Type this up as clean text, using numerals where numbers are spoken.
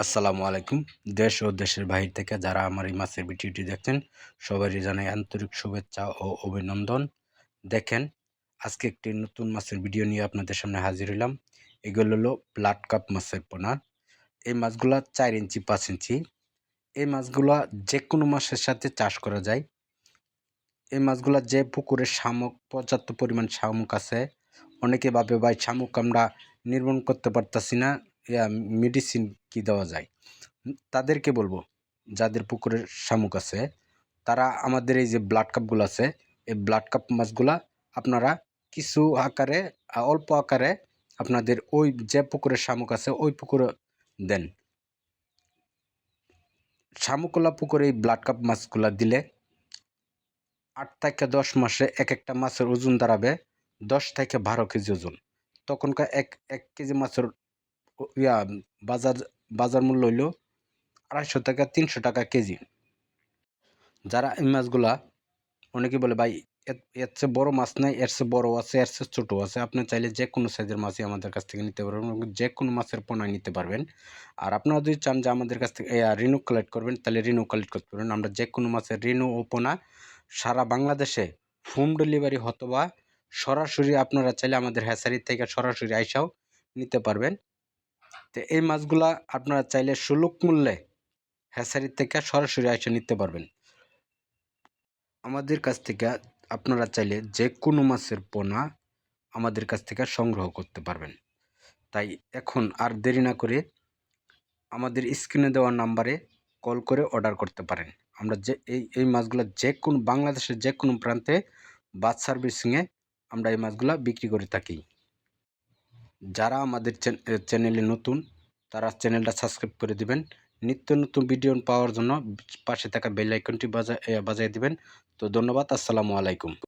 আসসালামু আলাইকুম। দেশ ও দেশের বাহির থেকে যারা আমার এই মাছের ভিডিওটি দেখছেন, সবারই জানাই আন্তরিক শুভেচ্ছা ও অভিনন্দন। দেখেন, আজকে একটি নতুন মাছের ভিডিও নিয়ে আপনাদের সামনে হাজির হলাম। এগুলো হলো ব্লাড কাপ মাছের পোনা। এই মাছগুলা ৪ ইঞ্চি ৫ ইঞ্চি। এই মাছগুলা যেকোনো মাছের সাথে চাষ করা যায়। এই মাছগুলা যে পুকুরে শামুক পর্যাপ্ত পরিমাণ শামুক আছে, অনেকে ভাবে ভাই শামুক আমরা নির্মূল করতে পারতাছি না, মেডিসিন কি দেওয়া যায়? তাদেরকে বলবো, যাদের পুকুরে শামুক আছে তারা আমাদের এই যে ব্লাড কাপগুলো আছে, এই ব্লাড কাপ মাছগুলা আপনারা কিছু আকারে অল্প আকারে আপনাদের ওই যে পুকুরে শামুক আছে ওই পুকুরে দেন। শামুকলা পুকুরে এই ব্লাড কাপ মাছগুলা দিলে ৮ থেকে ১০ মাসে এক একটা মাছের ওজন দাঁড়াবে ১০ থেকে ১২ কেজি ওজন। তখনকার এক কেজি মাছের ইয়া বাজার বাজার মূল্য হইল ২৫০ থেকে ৩০০ টাকা কেজি। যারা এই মাছগুলা, অনেকে বলে ভাই এর চেয়ে বড় মাছ নাই, এর চেয়ে বড় আছে, এর চেয়ে ছোট আছে। আপনি চাইলে যে কোনো সাইজের মাছই আমাদের কাছ থেকে নিতে পারবেন, যে কোনো মাছের পোনা নিতে পারবেন। আর আপনারা যদি চান যে আমাদের কাছ থেকে রিনু কালেক্ট করবেন, তাহলে রিনু কালেক্ট করতে পারবেন। আমরা যে কোনো মাছের রিনু ও পোনা সারা বাংলাদেশে হোম ডেলিভারি অথবা সরাসরি আপনারা চাইলে আমাদের হ্যাচারি থেকে সরাসরি আইসাও নিতে পারবেন। তো এই মাছগুলা আপনারা চাইলে সুলভ মূল্যে হ্যাচারি থেকে সরাসরি আইসা নিতে পারবেন। আমাদের কাছ থেকে আপনারা চাইলে যে কোনো মাছের পোনা আমাদের কাছ থেকে সংগ্রহ করতে পারবেন। তাই এখন আর দেরি না করে আমাদের স্ক্রিনে দেওয়া নাম্বারে কল করে অর্ডার করতে পারেন। আমরা যে এই মাছগুলো যে কোনো বাংলাদেশের যে কোনো প্রান্তে বাস সার্ভিসিংয়ে আমরা এই মাছগুলো বিক্রি করে থাকি। যারা আমাদের চ্যানেলে নতুন, তারা চ্যানেলটা সাবস্ক্রাইব করে দিবেন। নিত্য নতুন ভিডিও পাওয়ার জন্য পাশে থাকা বেল আইকনটি বাজায় দিবেন। তো ধন্যবাদ। আসসালামু আলাইকুম।